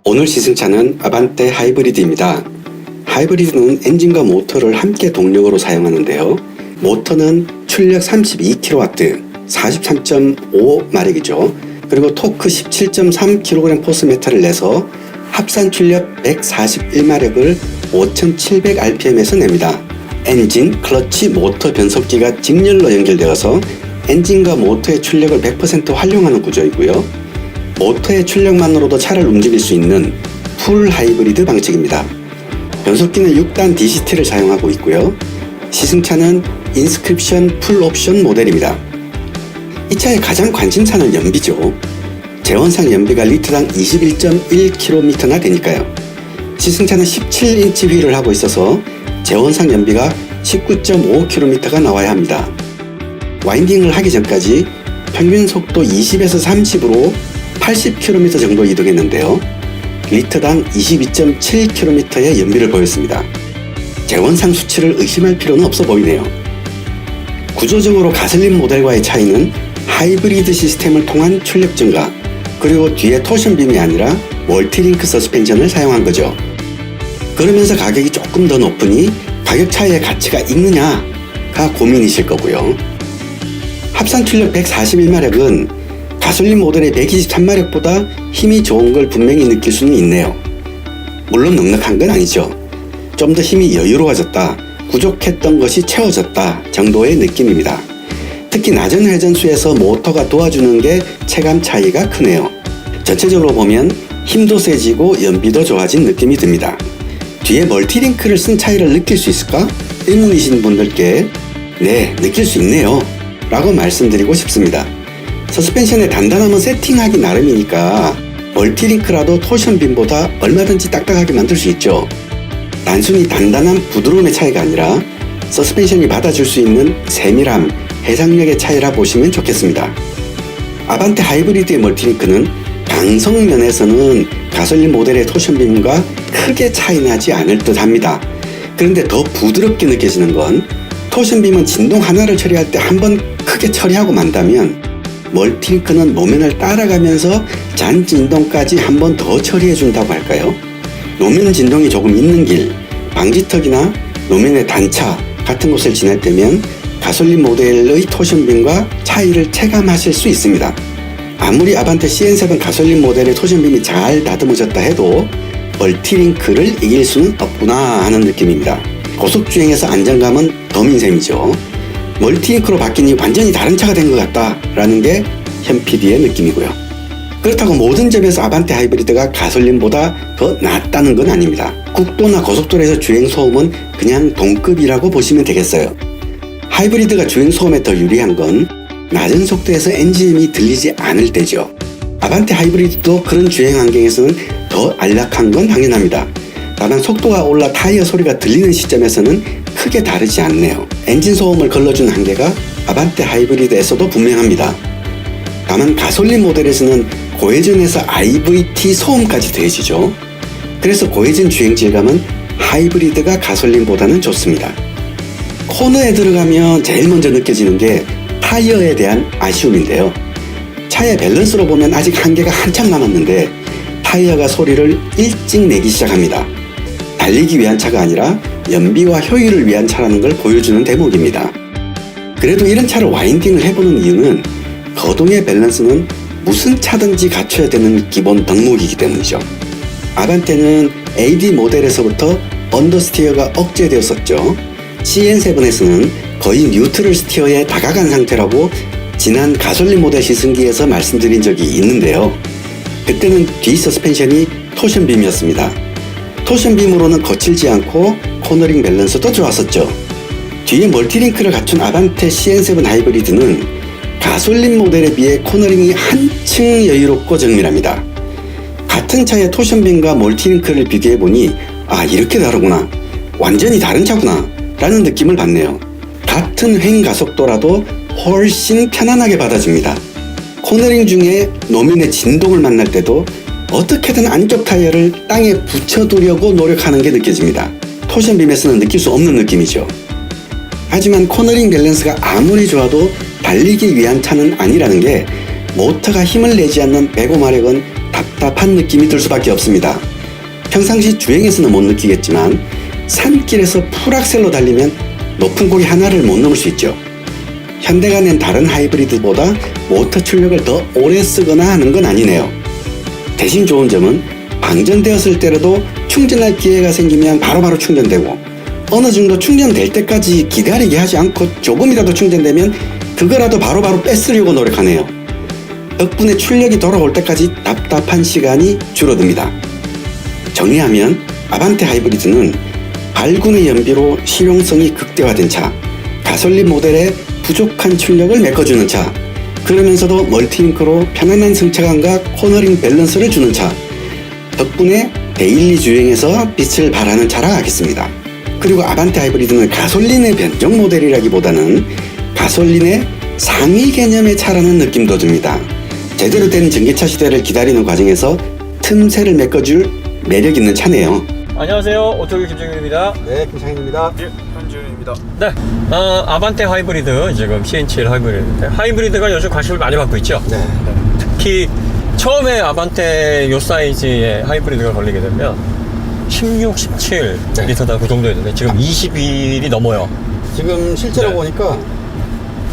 오늘 시승차는 아반떼 하이브리드입니다. 하이브리드는 엔진과 모터를 함께 동력으로 사용하는데요. 모터는 출력 32kW, 43.5마력이죠. 그리고 토크 17.3kg 포스메타를 내서 합산 출력 141마력을 5700rpm에서 냅니다. 엔진, 클러치, 모터 변속기가 직렬로 연결되어서 엔진과 모터의 출력을 100% 활용하는 구조이고요. 모터의 출력만으로도 차를 움직일 수 있는 풀 하이브리드 방식입니다. 변속기는 6단 DCT를 사용하고 있고요. 시승차는 인스크립션 풀 옵션 모델입니다. 이 차의 가장 관심사는 연비죠. 제원상 연비가 리터당 21.1km나 되니까요. 시승차는 17인치 휠을 하고 있어서 제원상 연비가 19.5km가 나와야 합니다. 와인딩을 하기 전까지 평균 속도 20에서 30으로 80km 정도 이동했는데요. 리터당 22.7km의 연비를 보였습니다. 제원상 수치를 의심할 필요는 없어 보이네요. 구조적으로 가솔린 모델과의 차이는 하이브리드 시스템을 통한 출력 증가, 그리고 뒤에 토션빔이 아니라 멀티링크 서스펜션을 사용한 거죠. 그러면서 가격이 조금 더 높으니 가격 차이의 가치가 있느냐가 고민이실 거고요. 합산 출력 141마력은 가솔린 모델의 123마력보다 힘이 좋은 걸 분명히 느낄 수는 있네요. 물론 넉넉한 건 아니죠. 좀 더 힘이 여유로워졌다, 부족했던 것이 채워졌다 정도의 느낌입니다. 특히 낮은 회전수에서 모터가 도와주는 게 체감 차이가 크네요. 전체적으로 보면 힘도 세지고 연비도 좋아진 느낌이 듭니다. 뒤에 멀티링크를 쓴 차이를 느낄 수 있을까? 의문이신 분들께 네, 느낄 수 있네요 라고 말씀드리고 싶습니다. 서스펜션의 단단함은 세팅하기 나름이니까 멀티링크라도 토션빔보다 얼마든지 딱딱하게 만들 수 있죠. 단순히 단단한 부드러움의 차이가 아니라 서스펜션이 받아줄 수 있는 세밀함, 해상력의 차이라 보시면 좋겠습니다. 아반떼 하이브리드의 멀티링크는 강성 면에서는 가솔린 모델의 토션빔과 크게 차이나지 않을 듯 합니다. 그런데 더 부드럽게 느껴지는 건 토션빔은 진동 하나를 처리할 때 한번 크게 처리하고 만다면 멀티링크는 노면을 따라가면서 잔 진동까지 한 번 더 처리해 준다고 할까요? 노면 진동이 조금 있는 길, 방지턱이나 노면의 단차 같은 곳을 지날 때면 가솔린 모델의 토션빔과 차이를 체감하실 수 있습니다. 아무리 아반떼 CN7 가솔린 모델의 토션빔이 잘 다듬어졌다 해도 멀티링크를 이길 수는 없구나 하는 느낌입니다. 고속주행에서 안정감은 덤인 셈이죠. 멀티링크로 바뀌니 완전히 다른 차가 된 것 같다 라는 게 현 PD의 느낌이고요. 그렇다고 모든 점에서 아반떼 하이브리드가 가솔린보다 더 낫다는 건 아닙니다. 국도나 고속도로에서 주행소음은 그냥 동급이라고 보시면 되겠어요. 하이브리드가 주행소음에 더 유리한 건 낮은 속도에서 엔진음이 들리지 않을 때죠. 아반떼 하이브리드도 그런 주행 환경에서는 더 안락한 건 당연합니다. 다만 속도가 올라 타이어 소리가 들리는 시점에서는 크게 다르지 않네요. 엔진 소음을 걸러주는 한계가 아반떼 하이브리드에서도 분명합니다. 다만 가솔린 모델에서는 고회전에서 IVT 소음까지 더해지죠. 그래서 고회전 주행 질감은 하이브리드가 가솔린보다는 좋습니다. 코너에 들어가면 제일 먼저 느껴지는 게 타이어에 대한 아쉬움인데요. 차의 밸런스로 보면 아직 한계가 한참 남았는데 타이어가 소리를 일찍 내기 시작합니다. 달리기 위한 차가 아니라 연비와 효율을 위한 차라는 걸 보여주는 대목입니다. 그래도 이런 차를 와인딩을 해보는 이유는 거동의 밸런스는 무슨 차든지 갖춰야 되는 기본 덕목이기 때문이죠. 아반떼는 AD 모델에서부터 언더스티어가 억제되었었죠. CN7에서는 거의 뉴트럴 스티어에 다가간 상태라고 지난 가솔린 모델 시승기에서 말씀드린 적이 있는데요. 그때는 뒤 서스펜션이 토션빔이었습니다. 토션빔으로는 거칠지 않고 코너링 밸런스도 좋았었죠. 뒤에 멀티링크를 갖춘 아반떼 CN7 하이브리드는 가솔린 모델에 비해 코너링이 한층 여유롭고 정밀합니다. 같은 차의 토션빔과 멀티링크를 비교해보니 아, 이렇게 다르구나, 완전히 다른 차구나 라는 느낌을 받네요. 같은 횡가속도라도 훨씬 편안하게 받아줍니다. 코너링 중에 노면의 진동을 만날 때도 어떻게든 안쪽 타이어를 땅에 붙여두려고 노력하는 게 느껴집니다. 토션빔에서는 느낄 수 없는 느낌이죠. 하지만 코너링 밸런스가 아무리 좋아도 달리기 위한 차는 아니라는 게 모터가 힘을 내지 않는 105마력은 답답한 느낌이 들 수밖에 없습니다. 평상시 주행에서는 못 느끼겠지만 산길에서 풀악셀로 달리면 높은 고리 하나를 못 넘을 수 있죠. 현대가 낸 다른 하이브리드보다 모터 출력을 더 오래 쓰거나 하는 건 아니네요. 대신 좋은 점은 방전되었을 때라도 충전할 기회가 생기면 바로바로 충전되고 어느 정도 충전될 때까지 기다리게 하지 않고 조금이라도 충전되면 그거라도 바로바로 뺏으려고 노력하네요. 덕분에 출력이 돌아올 때까지 답답한 시간이 줄어듭니다. 정리하면 아반떼 하이브리드는 발군의 연비로 실용성이 극대화된 차, 가솔린 모델의 부족한 출력을 메꿔주는 차, 그러면서도 멀티링크로 편안한 승차감과 코너링 밸런스를 주는 차, 덕분에 데일리 주행에서 빛을 발하는 차라 하겠습니다. 그리고 아반떼 하이브리드는 가솔린의 변종 모델이라기보다는 가솔린의 상위 개념의 차라는 느낌도 듭니다. 제대로 된 전기차 시대를 기다리는 과정에서 틈새를 메꿔줄 매력 있는 차네요. 안녕하세요. 오토길 김정윤입니다. 네, 김창현입니다. 예, 현지훈입니다. 네, 아반떼 하이브리드, 지금 CN7 하이브리드. 하이브리드가 요즘 관심을 많이 받고 있죠. 네. 특히 처음에 아반떼 요 사이즈의 하이브리드가 걸리게 되면 16, 17 네. 리터다 그 정도였는데 지금 21이 넘어요. 지금 실제로 네. 보니까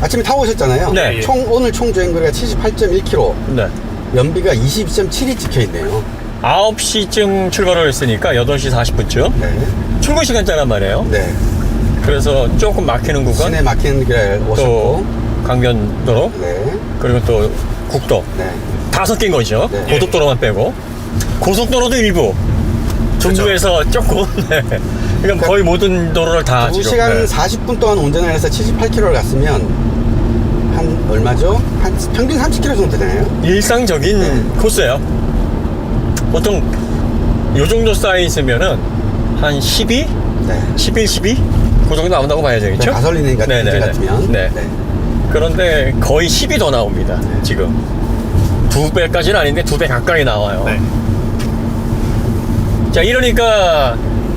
아침에 타고 오셨잖아요. 네. 오늘 총 주행거리가 78.1km, 네. 연비가 22.7이 찍혀 있네요. 9시쯤 출발을 했으니까 8시 40분쯤 네. 출근 시간짜란 말이에요. 네. 그래서 조금 막히는 구간, 시내 막히는 길에 또 오셨고. 강변도로, 네. 그리고 또 국도 네. 5개인 거죠. 네. 고속도로만 빼고 고속도로도 일부 중부에서 조금 네. 그러니까 거의 모든 도로를 다 2시간 네. 40분 동안 운전을 해서 78km를 갔으면 한 얼마죠? 한 평균 30km 정도 되나요? 일상적인 네. 코스예요. 보통 요 정도 사이즈면은 한 12? 네. 11, 12? 그 정도 나온다고 봐야 되겠죠? 네, 가솔린이니까 네네네. 디젤 같으면. 네. 그런데 거의 10이 더 나옵니다. 지금 2배까지는 아닌데 2배 가까이 나와요. 네. 자, 이러니까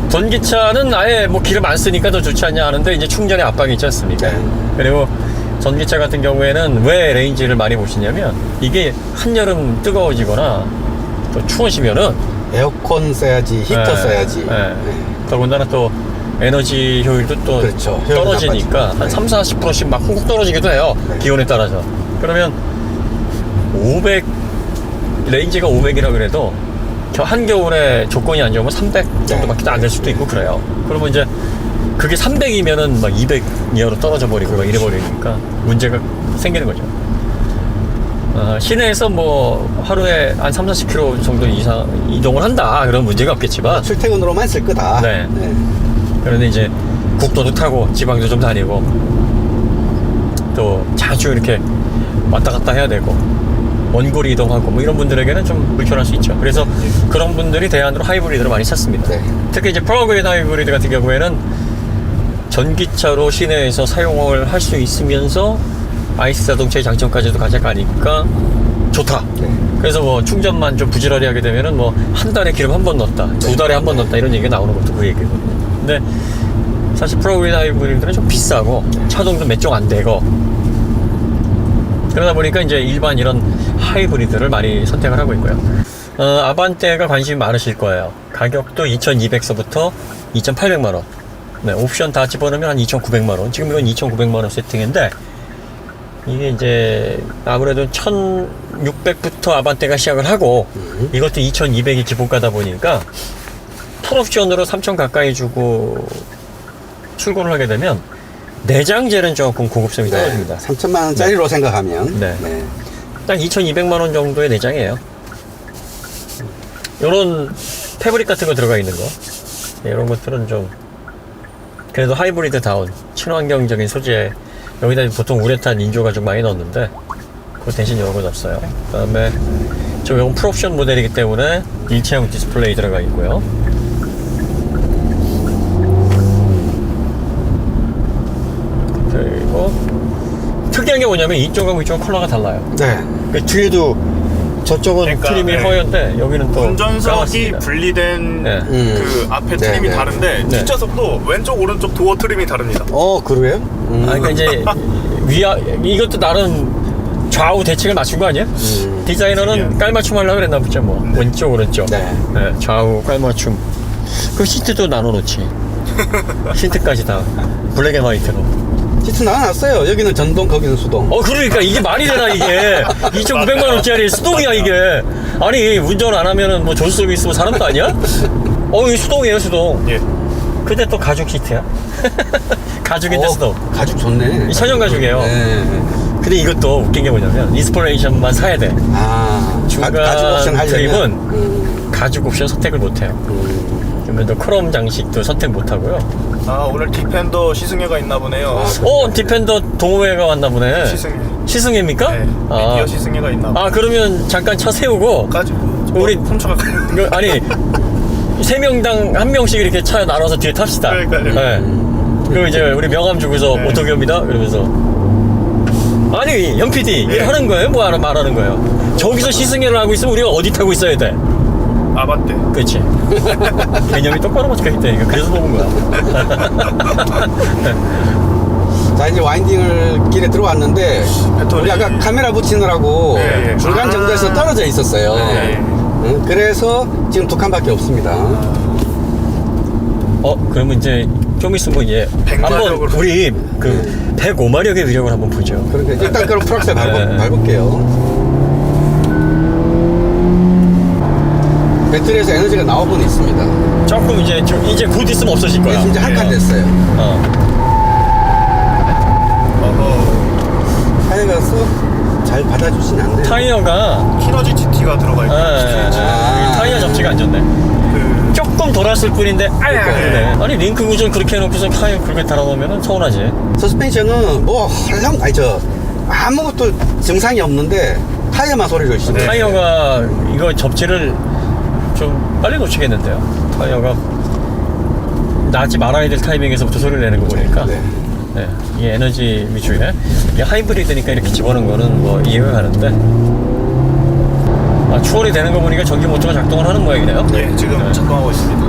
전기차는 아예 뭐 기름 안 쓰니까 더 좋지 않냐 하는데 이제 충전의 압박이 있지 않습니까? 네. 그리고 전기차 같은 경우에는 왜 레인지를 많이 보시냐면 이게 한여름 뜨거워지거나 또 추워지면은 에어컨 써야지, 히터 네, 써야지. 네. 네. 더군다나 또 에너지 효율도 또 그렇죠. 효율이 떨어지니까 나빠지고. 한 3, 40%씩 막 훅훅 떨어지기도 해요. 네. 기온에 따라서. 그러면 500 레인지가 500이라 그래도 한겨울에 조건이 안 좋으면 300 정도밖에 안 될 수도 있고 그래요. 그러면 이제 그게 300이면은 막 200 이하로 떨어져 버리고 막 이래 버리니까 문제가 생기는 거죠. 시내에서 뭐 하루에 한 3, 40km 정도 이상 이동을 한다. 그런 문제가 없겠지만 출퇴근으로만 쓸 거다. 네. 그런데 이제 국도도 타고 지방도 좀 다니고 또 자주 이렇게 왔다 갔다 해야 되고 원거리 이동하고 뭐 이런 분들에게는 좀 불편할 수 있죠. 그래서 그런 분들이 대안으로 하이브리드를 많이 찾습니다. 네. 특히 이제 플러그인 하이브리드 같은 경우에는 전기차로 시내에서 사용을 할 수 있으면서 아이스 자동차의 장점까지도 가져가니까 좋다. 네. 그래서 뭐 충전만 좀 부지런히 하게 되면은 뭐 한 달에 기름 한 번 넣었다, 2달에 한 번 넣었다 이런 얘기가 나오는 것도 그 얘기거든요. 근데 사실 플러그인 하이브리드는 좀 비싸고 차동도 몇 종 안 되고 그러다 보니까 이제 일반 이런 하이브리드를 많이 선택을 하고 있고요. 아반떼가 관심이 많으실 거예요. 가격도 2,200서부터 2,800만원. 네, 옵션 다 집어넣으면 한 2,900만원. 지금 이건 2,900만원 세팅인데, 이게 이제 아무래도 1,600부터 아반떼가 시작을 하고, 이것도 2,200이 기본가다 보니까, 풀옵션으로 3,000 가까이 주고 출고를 하게 되면, 내장재는 조금 고급성이 떨어집니다. 3천만 원짜리로 생각하면. 네. 딱 2,200만원 정도의 내장이에요. 요런 패브릭 같은 거 들어가 있는 거. 이런 것들은 좀 그래도 하이브리드다운 친환경적인 소재. 여기다 보통 우레탄 인조가 좀 많이 넣었는데 그 대신 이런 건 없어요. 그 다음에 이건 풀옵션 모델이기 때문에 일체형 디스플레이 들어가 있고요. 그리고 특이한 게 뭐냐면 이쪽하고 이쪽은 컬러가 달라요. 네. 그 뒤에도 저쪽은 그러니까, 트림이 네. 허연데 여기는 또 운전석이 까맣습니다. 분리된 네. 그 앞에 네, 트림이 네. 다른데 네. 뒷좌석도 왼쪽 오른쪽 도어 트림이 다릅니다. 그래요? 그러니까 이제 이것도 나름 좌우 대칭을 맞춘 거 아니에요? 디자이너는 깔맞춤 하려고 그랬나 보죠, 뭐. 왼쪽, 오른쪽. 네. 네, 좌우 깔맞춤. 그 시트도 나눠놓지. 시트까지 다 블랙 앤 화이트로. 시트 나눠놨어요. 여기는 전동, 거기는 수동. 그러니까 이게 말이 되나 이게. 2,900만 원짜리 수동이야 이게. 아니 운전 안 하면은 뭐 조수석에 있으면 사람도 아니야? 이게 수동이에요 수동. 예. 근데 또 가죽 시트야. 가죽인데 수동. 가죽 좋네. 이 천연 가죽이에요. 네. 근데 이것도 웃긴 게 뭐냐면 인스퍼레이션만 사야 돼. 중간 가죽 옵션 하려면. 트립은 가죽 옵션 선택을 못해요. 그러면 또 크롬 장식도 선택 못하고요. 오늘 디펜더 시승회가 있나 보네요. 디펜더 동호회가 왔나 보네. 시승회. 시승회입니까? 네. 미디어 시승회가 있나 보네. 그러면 잠깐 차 세우고 우리 훔쳐갈까요? 아니 3명당 1명씩 이렇게 차 나눠서 뒤에 탑시다. 그러니까요. 네. 그리고 이제 우리 명함 주고서 네. 오토교입니다. 그러면서 아니 현 PD 네. 일하는 거예요? 뭐 하나 말하는 거예요? 저기서 시승회를 하고 있으면 우리가 어디 타고 있어야 돼? 아반떼. 그렇지. 개념이 똑바로 맞춰있다니까. 그래서 뽑은 거야. 자, 이제 와인딩을 길에 들어왔는데 배터리. 우리 아까 카메라 붙이느라고 네. 중간 정도에서 떨어져 있었어요. 네. 그래서 지금 2칸밖에 없습니다. 그러면 이제 좀 있으면 한번 100마력으로. 우리 그 105마력의 위력을 한번 보죠. 그러니까 일단 그럼 프락셀 네. 밟을게요. 배터리에서 에너지가 나오고는 있습니다. 조금 이제 곧 있으면 없어질 거야. 이제 한 칸 네. 됐어요. 어허. 타이어가 잘 받아주진 않네요. 타이어가 키너지 GT가 들어가 있고. 이 타이어 접지가 안 좋네. 조금 돌았을 뿐인데 그러네. 아니 링크 구조를 그렇게 해놓고서 타이어 그렇게 달아놓으면 서운하지. 서스펜션은 뭐 아무것도 증상이 없는데 타이어만 소리를 지르네. 네. 타이어가 이거 접지를 좀 빨리 놓치겠는데요. 타이어가 나지 말아야 될 타이밍에서부터 소리를 내는 거 보니까. 네. 네, 이 에너지 위주에 이게 하이브리드니까 이렇게 집어넣은 거는 뭐 이해가 가는데 추월이 되는 거 보니까 전기 모터가 작동을 하는 모양이네요. 예, 지금 네. 작동하고 있습니다.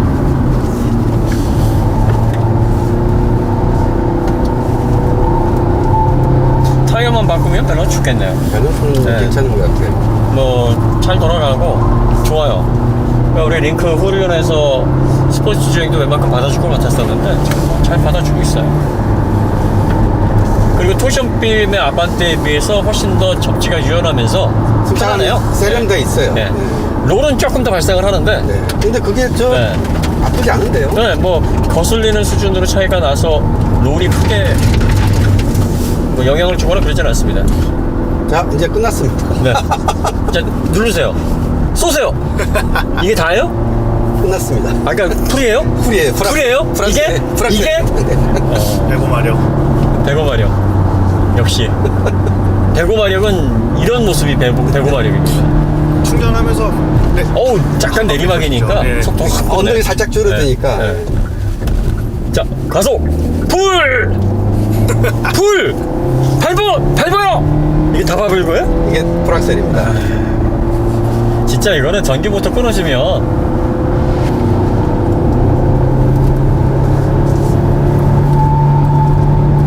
타이어만 바꾸면 별로 죽겠네요. 밸런스는 네. 괜찮은 것 같아요. 뭐 잘 돌아가고 좋아요. 그러니까 우리 링크 후륜에서 스포츠 주행도 웬만큼 받아줄 것 같았었는데 지금 잘 받아주고 있어요. 그리고 토션빔의 아반떼에 비해서 훨씬 더 접지가 유연하면서 편하네요. 세련돼 있어요. 네. 롤은 조금 더 발생을 하는데 네. 근데 그게 네. 나쁘지 않은데요. 네, 뭐 거슬리는 수준으로 차이가 나서 롤이 크게 뭐 영향을 주거나 그러진 않습니다. 자, 이제 끝났습니다. 네. 자, 누르세요. 쏘세요. 이게 다예요? 끝났습니다. 아까 풀이에요? 풀이에요. 풀이에요? 이게? 이게? 네. 105마력. 105마력. 역시 105마력은 이런 모습이 105마력입니다. 충전하면서 어우, 약간 내리막이니까 네. 속도가 확 붙네. 언덕이 살짝 줄어드니까. 네. 자, 가속! 불! 불! 밟아요! 이게 다 밟을 거예요? 이게 프락셀입니다. 진짜 이거는 전기 모터 끊어지면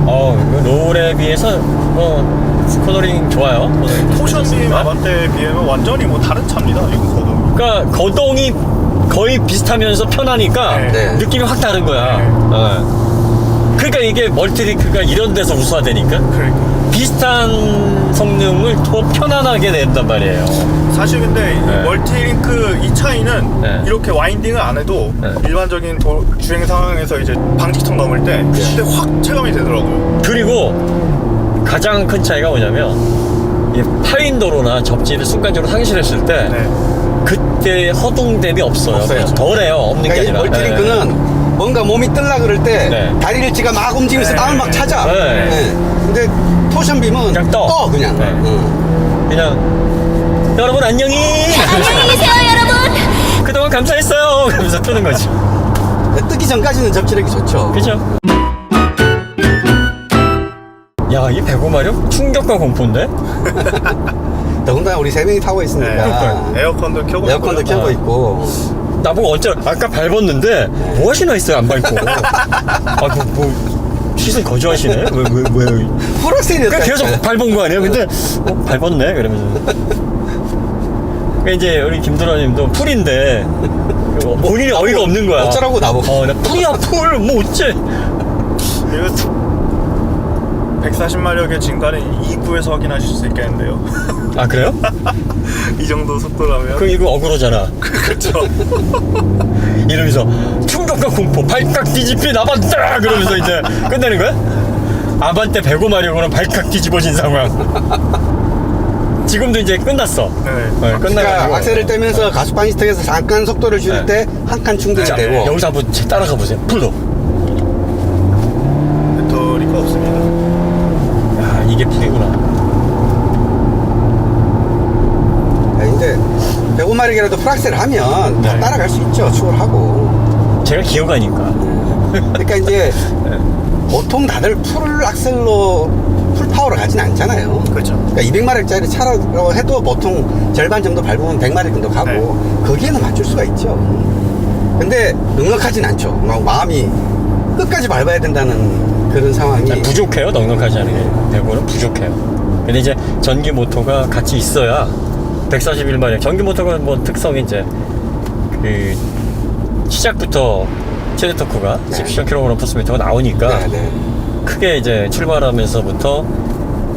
이거 롤에 비해서 코너링 좋아요. 토션빔 아반떼에 비하면 완전히 뭐 다른 차입니다. 이거 거동. 그러니까 거동이 거의 비슷하면서 편하니까 네. 느낌이 확 다른 거야. 네. 그러니까 이게 멀티링크가 이런 데서 우수화되니까 그러니까. 비슷한 성능을 더 편안하게 낸단 말이에요. 사실 근데 이 네. 멀티링크 이 차이는 네. 이렇게 와인딩을 안 해도 네. 일반적인 주행 상황에서 이제 방지턱 넘을 때 그때 확 체감이 되더라고요. 그리고 가장 큰 차이가 뭐냐면 이 파인도로나 접지를 순간적으로 상실했을 때 네. 그때 허둥댐이 없어요. 없어요. 덜해요. 없는 게 그러니까 이 아니라. 멀티링크는 뭔가 몸이 뜰라 그럴 때 네. 다리를 찌가 막 움직이면서 네. 나를 막 찾아. 네. 네. 근데 토션빔은 그냥 떠. 그냥. 네. 그냥 여러분 안녕히 안녕히 계세요, 여러분. 그동안 감사했어요. 그러면서 뜨는 거지. 뜨기 전까지는 접지력이 좋죠. 그죠? 야, 이 105마력 충격과 공포인데? 더군다나 우리 3명이 타고 있으니까. 네. 그러니까요. 에어컨도 켜고 에어컨도 있고요. 켜고 있고. 나보고 아까 밟았는데 뭐 하시나 했어요, 안 밟고. 시선 거주하시네. 왜? 프락셀이었다. 그러니까 계속 밟은 거 아니에요? 근데 밟았네 그러면서. 그러니까 이제 우리 김도라님도 풀인데 본인이 어이가 없는 거야. 어쩌라고 나보고. 나 풀이야 풀. 뭐 어째? 그리고 140마력의 진가는 2구에서 확인하실 수 있겠는데요. 아 그래요? 이 정도 속도라면. 그 이거 어그로잖아. 그렇죠. 이러면서 충격과 공포 발칵 뒤집힌 아반떼 그러면서 이제 끝내는 거야? 아반떼 105마력으로는 발칵 뒤집어진 상황. 지금도 이제 끝났어. 네. 끝나가지고 그러니까 악셀을 떼면서 가속방 시스템에서 잠깐 속도를 줄일 네. 때 한 칸 충전이 자, 되고. 여기서 한번 따라가 보세요. 풀로. 배터리가 없습니다. 야 이게 풀이구나. 이제 105마력이라도 풀악셀을 하면 다 네. 따라갈 수 있죠. 추월하고. 제가 기어가니까. 그러니까 이제 보통 다들 풀 악셀로 풀 파워로 가진 않잖아요. 그렇죠. 그러니까 200마력짜리 차라고 해도 보통 절반 정도 밟으면 100마력 정도 가고 거기에는 맞출 수가 있죠. 근데 넉넉하진 않죠. 막 마음이 끝까지 밟아야 된다는 그런 상황이. 부족해요. 넉넉하지 않은 게. 105는 부족해요. 근데 이제 전기 모터가 같이 있어야 141마력. 전기 모터가 뭐 특성이 이제 그 시작부터 최대 토크가 네. 17kg/가 나오니까 네, 네. 크게 이제 출발하면서부터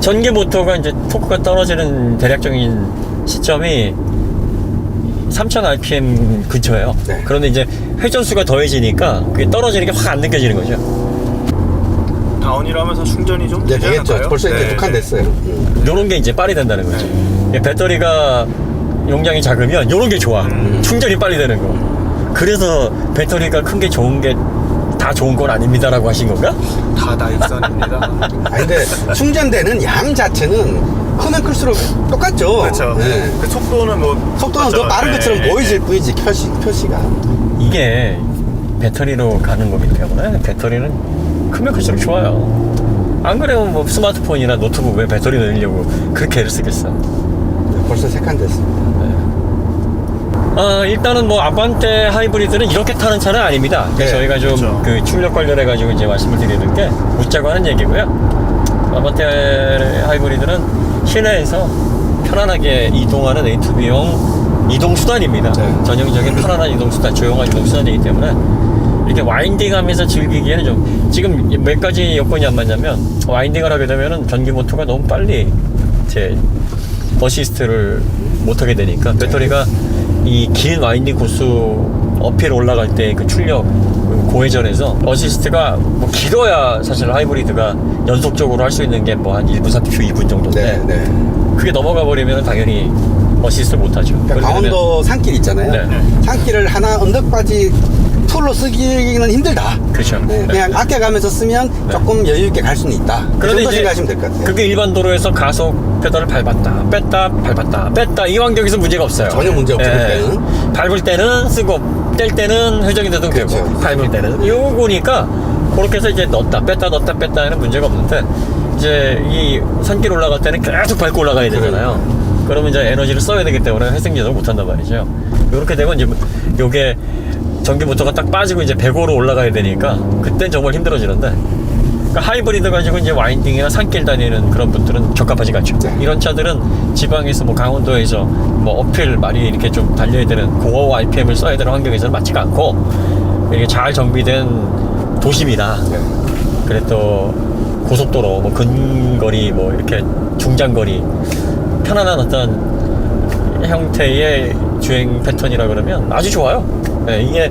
전기 모터가 이제 토크가 떨어지는 대략적인 시점이 3000rpm 근처예요. 네. 그런데 이제 회전수가 더해지니까 그게 떨어지는 게 확 안 느껴지는 거죠. 다운이라면서 충전이 좀 이제 되지 되겠죠. 않을까요? 벌써 이제 네, 2칸 됐어요. 요런 게 이제 빨리 된다는 거지. 배터리가 용량이 작으면 요런 게 좋아. 충전이 빨리 되는 거. 그래서 배터리가 큰 게 좋은 게 다 좋은 건 아닙니다라고 하신 건가? 다 나일선입니다. 아니 근데 충전되는 양 자체는 크면 클수록 똑같죠. 그렇죠. 네. 그 속도는 뭐 속도는 더 빠른 것처럼 보이질 뿐이지 표시가. 이게 배터리로 가는 거기 때문에 배터리는 크면 클수록 좋아요. 안 그래요? 뭐 스마트폰이나 노트북 왜 배터리 넣으려고 그렇게 애를 쓰겠어? 벌써 3칸 됐습니다. 일단은 뭐 아반떼 하이브리드는 이렇게 타는 차는 아닙니다. 그래서 네, 저희가 좀 그렇죠. 그 출력 관련해 가지고 이제 말씀을 드리는 게 묻자고 하는 얘기고요. 아반떼 하이브리드는 시내에서 편안하게 이동하는 A2B용 이동 수단입니다. 네. 전형적인 편안한 이동 수단, 조용한 이동 수단이기 때문에 이렇게 와인딩하면서 즐기기에는 좀 지금 몇 가지 여건이 안 맞냐면 와인딩을 하게 되면은 전기 모터가 너무 빨리 이제 어시스트를 못하게 되니까 배터리가 이 긴 와인딩 코스 어필 올라갈 때 그 출력 그 고회전에서 어시스트가 뭐 길어야 사실 하이브리드가 연속적으로 할 수 있는 게 뭐 한 1분 30초 2분 정도인데 네, 네. 그게 넘어가 버리면 당연히 어시스트를 못하죠. 그러니까 강원도 산길 있잖아요. 네. 산길을 하나 언덕까지 풀로 쓰기는 힘들다. 그렇죠. 네, 그냥 아껴가면서 쓰면 조금 여유 있게 갈 수는 있다. 그 그런데 정도 이제 생각하시면 될 것 같아요. 그게 일반 도로에서 가속 페달을 밟았다 뺐다 밟았다 뺐다 이 환경에서 문제가 없어요. 전혀 문제 없죠, 그때는. 밟을 때는 쓰고 뗄 때는 회전이 되도 되고 그렇죠. 밟을 때는 요거니까 그렇게 해서 이제 넣었다 뺐다 하는 문제가 없는데 이제 이 산길 올라갈 때는 계속 밟고 올라가야 되잖아요. 그러면 이제 에너지를 써야 되기 때문에 회생제동을 못한단 말이죠. 이렇게 되면 이제 요게 전기 모터가 딱 빠지고 이제 105로 올라가야 되니까 그땐 정말 힘들어지는데 그러니까 하이브리드 가지고 이제 와인딩이나 산길 다니는 그런 분들은 적합하지가 않죠. 네. 이런 차들은 지방에서 뭐 강원도에서 뭐 어필 많이 이렇게 좀 달려야 되는 고어 RPM을 써야 되는 환경에서는 맞지가 않고 이렇게 잘 정비된 도심이나 네. 그래 또 고속도로 뭐 근거리 뭐 이렇게 중장거리 편안한 어떤 형태의 주행 패턴이라 그러면 아주 좋아요. 네, 이게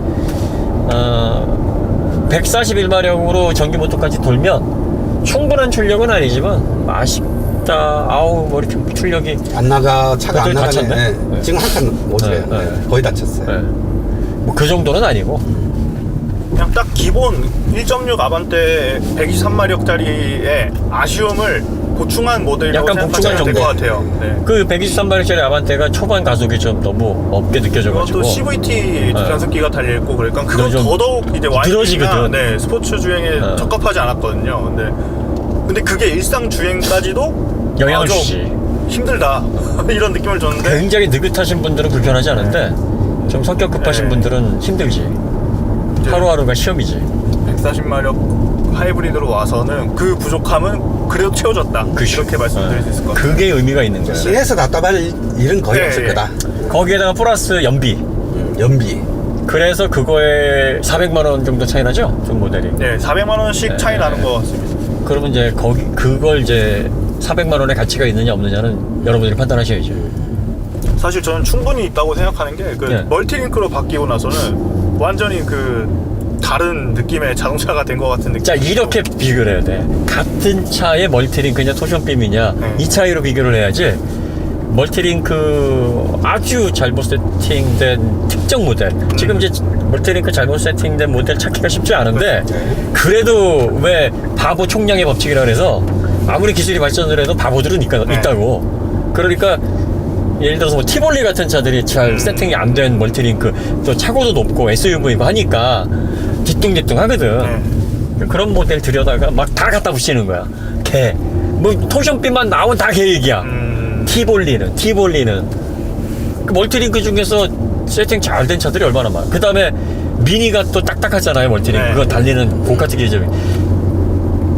141마력으로 전기 모터까지 돌면 충분한 출력은 아니지만 맛있다. 아우 뭐 이렇게 출력이 안 나가 차가 안 배터리 나가네. 다쳤네? 네. 네. 지금 한 칸 못해요. 네, 네. 거의 다쳤어요. 뭐 그 정도는 아니고 그냥 딱 기본 1.6 아반떼 123마력짜리의 아쉬움을 보충한 모델이라고 약간 생각하시면 될 것 보충한 같아요. 네. 그 123마력짜리 아반떼가 초반 가속이 좀 너무 없게 느껴져가지고 이것도 CVT 변속기가 달려있고 그러니까 그건 좀 더더욱 이제 와인이나 부드러지거든. 네, 스포츠 주행에 적합하지 않았거든요. 근데 그게 일상 주행까지도 영향을 아주 주지. 힘들다 이런 느낌을 줬는데 굉장히 느긋하신 분들은 불편하지 않은데 좀 성격 급하신 네. 분들은 힘들지. 하루하루가 시험이지. 140마력 하이브리드로 와서는 그 부족함은 그래도 채워졌다. 그쵸. 이렇게 말씀드릴 수 있을 것 같아요. 그게 의미가 있는 거예요. 시내에서 답답할 일은 거의 네, 없을 네. 거다. 거기에다가 플러스 연비. 연비. 그래서 그거에 400만 원 정도 차이 나죠? 전 모델이. 네, 400만 원씩 차이 나는 것 같습니다. 그러면 이제 그걸 이제 400만 원의 가치가 있느냐 없느냐는 여러분들이 판단하셔야죠. 사실 저는 충분히 있다고 생각하는 게 그 네. 멀티링크로 바뀌고 나서는 완전히 그 다른 느낌의 자동차가 된 것 같은 느낌. 자, 이렇게 비교를 해야 돼. 같은 차의 멀티링크냐 토션빔이냐 네. 이 차이로 비교를 해야지. 멀티링크 아주 잘못 세팅된 특정 모델. 지금 이제 멀티링크 잘못 세팅된 모델 찾기가 쉽지 않은데 그래도 왜 바보 총량의 법칙이라 그래서 아무리 기술이 발전을 해도 바보들은 있다고. 그러니까 예를 들어서 뭐 티볼리 같은 차들이 잘 세팅이 안 된 멀티링크, 또 차고도 높고 SUV고 하니까 뒤뚱뒤뚱 하거든. 그런 모델 들여다가 막 다 갖다 붙이는 거야. 개. 뭐 토션빔만 나오면 다 개 얘기야. 티볼리는 그 멀티링크 중에서 세팅 잘 된 차들이 얼마나 많아. 그 다음에 미니가 또 딱딱하잖아요. 멀티링크. 네. 그거 달리는 고가 특기 점이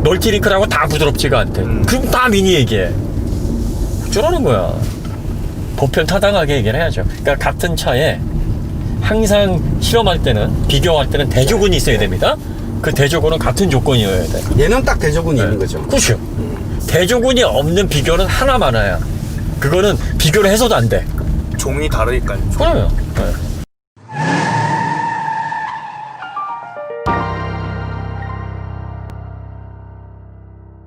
멀티링크라고 다 부드럽지가 않대. 그럼 다 미니 얘기해. 어쩌라는 거야. 보편 타당하게 얘기를 해야죠. 그러니까 같은 차에 항상 실험할 때는, 비교할 때는 대조군이 있어야 됩니다. 그 대조군은 같은 조건이어야 돼. 얘는 딱 대조군이 있는 거죠. 그렇죠. 대조군이 없는 비교는 하나 많아야. 그거는 비교를 해서도 안 돼. 종이 다르니까요. 그래요. 네.